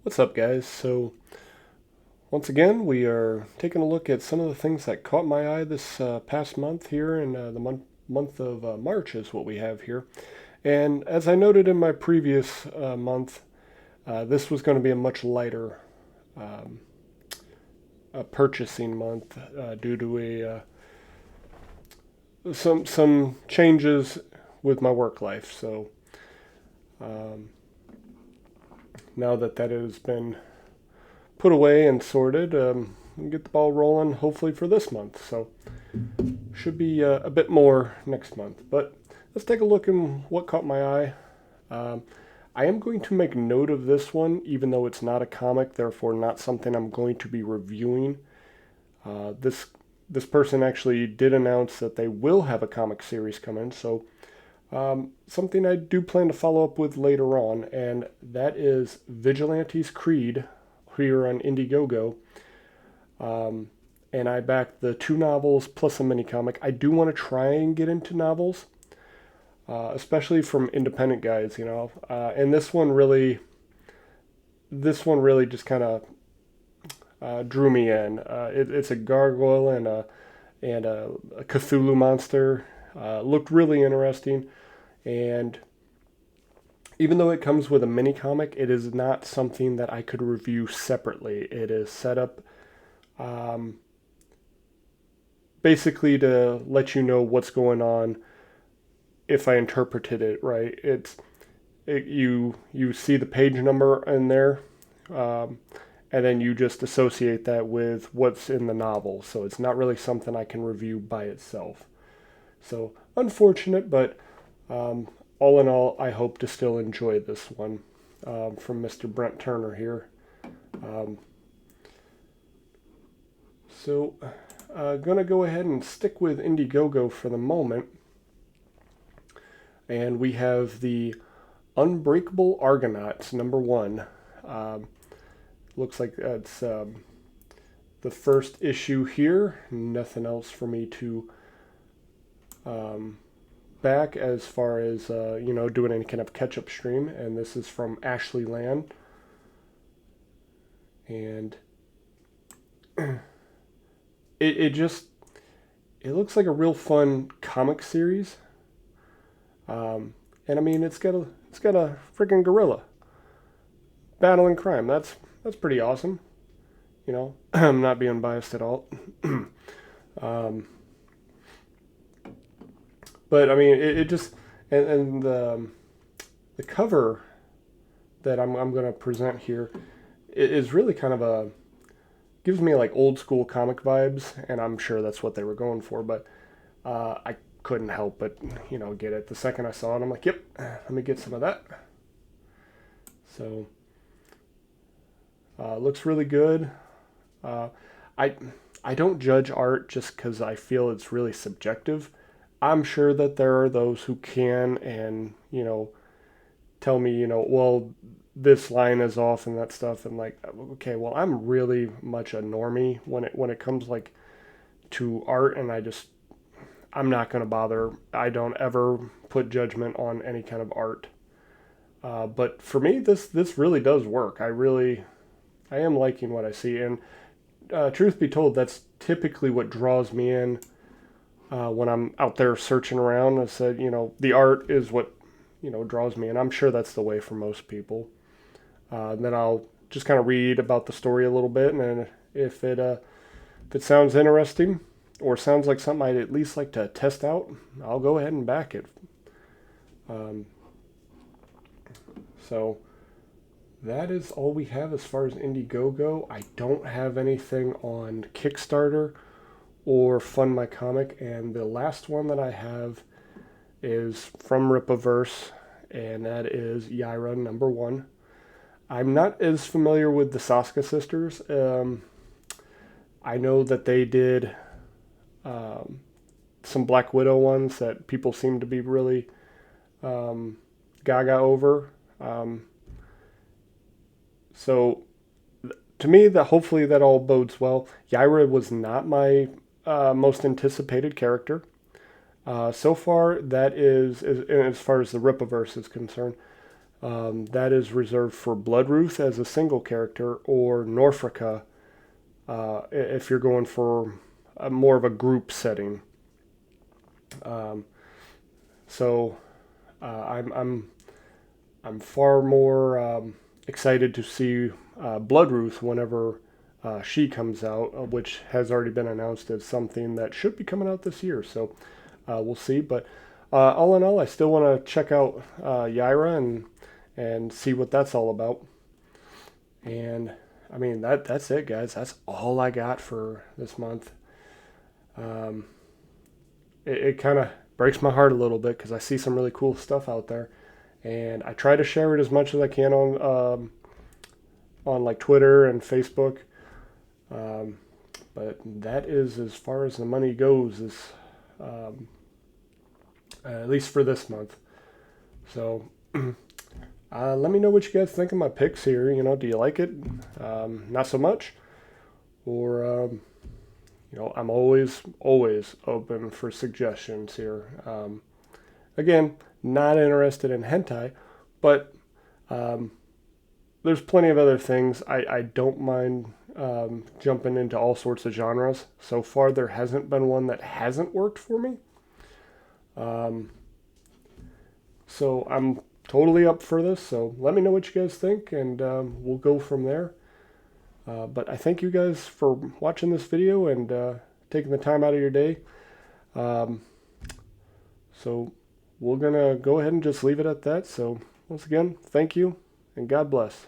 What's up, guys? So, once again, we are taking a look at some of the things that caught my eye this past month here in the month of March, is what we have here. And as I noted in my previous month, this was going to be a much lighter um, purchasing month due to some changes with my work life. So, um, now that has been put away and sorted, we get the ball rolling hopefully for this month. So should be a bit more next month. But let's take a look at what caught my eye. Um, I am going to make note of this one, even though it's not a comic, therefore not something I'm going to be reviewing. This person actually did announce that they will have a comic series coming, so something I do plan to follow up with later on, and that is Vigilantes Creed here on Indiegogo. And I backed the two novels plus a mini comic. I do want to try and get into novels, especially from independent guys, and this one really just kind of drew me in. It's a gargoyle and a Cthulhu monster. Looked really interesting, and even though it comes with a mini comic, it is not something that I could review separately. It is set up um, basically to let you know what's going on if I interpreted it right. You see the page number in there, um, and then you just associate that with what's in the novel. So it's not really something I can review by itself. So unfortunate, but all in all, I hope to still enjoy this one from Mr. B.A.Turner here. Um, so, gonna go ahead and stick with Indiegogo for the moment, and we have the Unbreakable Argonauts #1. Um, Looks like that's the first issue here. Nothing else for me to back as far as doing any kind of catch-up stream, and this is from Ashley Land, and it just it looks like a real fun comic series, and I mean it's got a freaking gorilla battling crime. That's pretty awesome. I'm not being biased at all. um, But I mean, it just and the cover that I'm going to present here is really kind of gives me like old school comic vibes, and I'm sure that's what they were going for. But I couldn't help but get it the second I saw it. I'm like, yep, let me get some of that. So looks really good. Uh, I I don't judge art just because I feel it's really subjective. I'm sure that there are those who can and, tell me, well, this line is off and that stuff. And like, okay, well, I'm really much a normie when it comes like to art, and I'm not going to bother. I don't ever put judgment on any kind of art. But for me, this really does work. I am liking what I see. And truth be told, that's typically what draws me in when I'm out there searching around. I said, the art is what, draws me. And I'm sure that's the way for most people. And then I'll just kind of read about the story a little bit. And then if it sounds interesting or sounds like something I'd at least like to test out, I'll go ahead and back it. Um, so that is all we have as far as Indiegogo. I don't have anything on Kickstarter or Fund My Comic, and the last one that I have is from Ripaverse, and that is Yaira #1. I'm not as familiar with the Saska sisters. I know that they did um, some Black Widow ones that people seem to be really gaga over. So to me, that hopefully that all bodes well. Yaira was not my most anticipated character. So far, that is, as far as the Ripaverse is concerned, That is reserved for Bloodruth as a single character, or Norfrika if you're going for more of a group setting. Um, so I'm far more excited to see Bloodruth whenever she comes out, which has already been announced as something that should be coming out this year. So we'll see. But all in all, I still want to check out Yaira and see what that's all about. And I mean that's it, guys. That's all I got for this month. Um, it kind of breaks my heart a little bit because I see some really cool stuff out there, and I try to share it as much as I can on like Twitter and Facebook. Um, but that is as far as the money goes, is um, at least for this month. So let me know what you guys think of my picks here. Do you like it? Not so much, or I'm always open for suggestions here. Again, not interested in hentai, but um, there's plenty of other things. I don't mind jumping into all sorts of genres. So far, there hasn't been one that hasn't worked for me. Um, so I'm totally up for this. So let me know what you guys think, and we'll go from there. But I thank you guys for watching this video and taking the time out of your day. Um, so we're going to go ahead and just leave it at that. So once again, thank you and God bless.